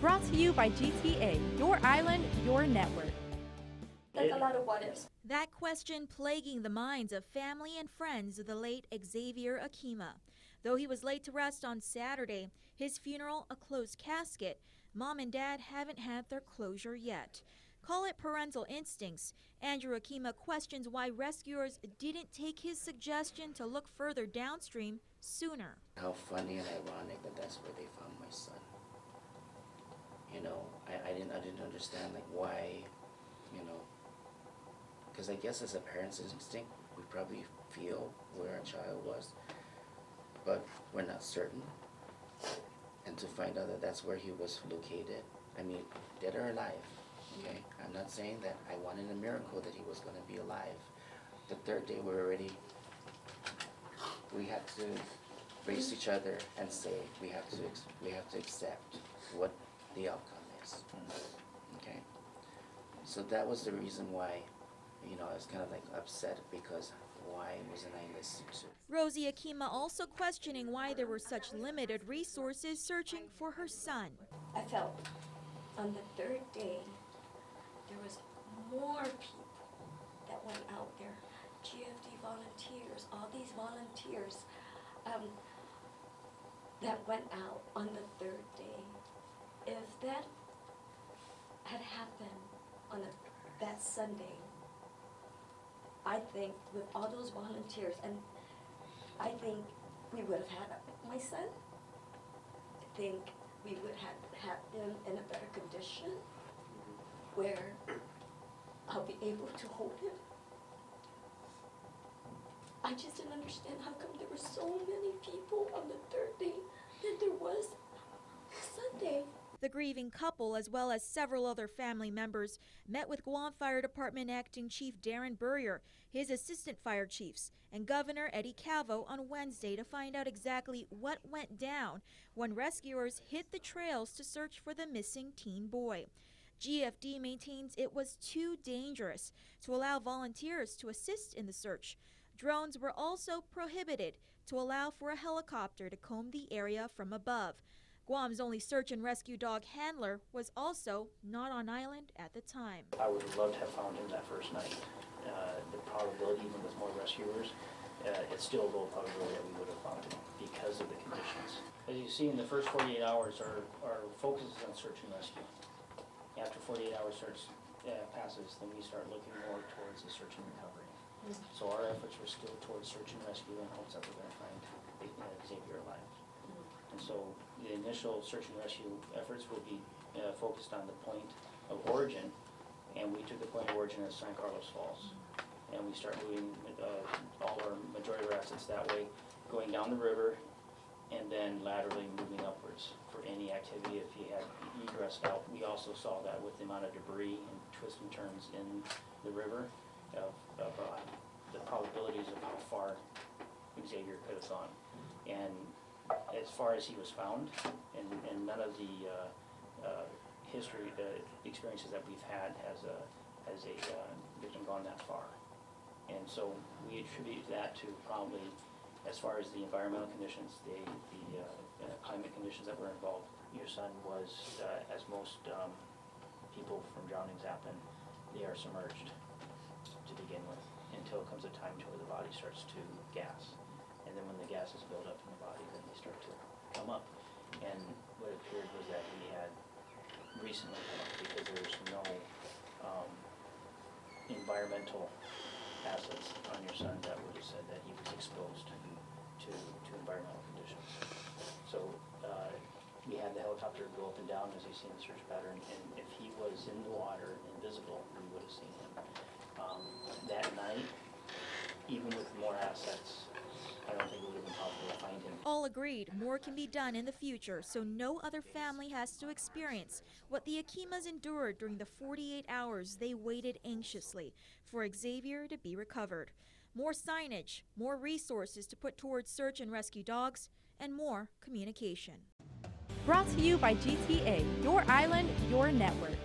Brought to you by GTA, your island, your network. Like a lot of what ifs. That question plaguing the minds of family and friends of the late Xavier Akima. Though he was laid to rest on Saturday, his funeral a closed casket, Mom and Dad haven't had their closure yet. Call it parental instincts. Andrew Akima questions why rescuers didn't take his suggestion to look further downstream sooner. How funny and ironic that that's where they found my son. You know, I didn't understand like why, you know, because I guess as a parent's instinct, we probably feel where our child was, but we're not certain. And to find out that that's where he was located, I mean, dead or alive, okay? I'm not saying that I wanted a miracle that he was going to be alive. The third day we had to face each other and say we have to accept what the outcome is, okay? So that was the reason why, you know, I was kind of like upset because why wasn't I listened to? Rosie Akima also questioning why there were such limited resources searching for her son. I felt on the third day there was more people that went out there. GFD volunteers, all these volunteers that went out on the third day. If that had happened on that Sunday, I think with all those volunteers, and I think we would have had my son. I think we would have had him in a better condition where I'll be able to hold him. I just didn't understand how come there were so many people on the third day than there was Sunday. The grieving couple, as well as several other family members, met with Guam Fire Department Acting Chief Darren Burrier, his assistant fire chiefs, and Governor Eddie Calvo on Wednesday to find out exactly what went down when rescuers hit the trails to search for the missing teen boy. GFD maintains it was too dangerous to allow volunteers to assist in the search. Drones were also prohibited to allow for a helicopter to comb the area from above. Guam's only search and rescue dog handler was also not on island at the time. I would have loved to have found him that first night. The probability, even with more rescuers, it's still a low probability that we would have found him because of the conditions. As you see, in the first 48 hours, our focus is on search and rescue. After 48 hours passes, then we start looking more towards the search and recovery. So our efforts were still towards search and rescue in hopes that we're going to find Xavier alive. And so the initial search and rescue efforts will be focused on the point of origin, and we took the point of origin as San Carlos Falls. And we start moving all our majority of our assets that way, going down the river, and then laterally moving upwards for any activity if he had egressed out. We also saw that with the amount of debris and twists and turns in the river of the probabilities of how far Xavier could have gone. And as far as he was found, and none of the experiences that we've had has a victim gone that far. And so we attribute that to probably, as far as the environmental conditions, the climate conditions that were involved. Your son was, as most people from drownings happen, they are submerged to begin with until it comes a time to where the body starts to gas. And then when the gas is built up in the body, then they start to come up. And what appeared was that he had recently come up because there's no environmental assets on your son that would have said that he was exposed to environmental conditions. So we had the helicopter go up and down as you see in the search pattern, and if he was in the water, invisible, we would have seen him. That night, even with more assets, I don't think it would have been possible to find him. All agreed more can be done in the future so no other family has to experience what the Akimas endured during the 48 hours they waited anxiously for Xavier to be recovered. More signage, more resources to put towards search and rescue dogs, and more communication. Brought to you by GTA, your island, your network.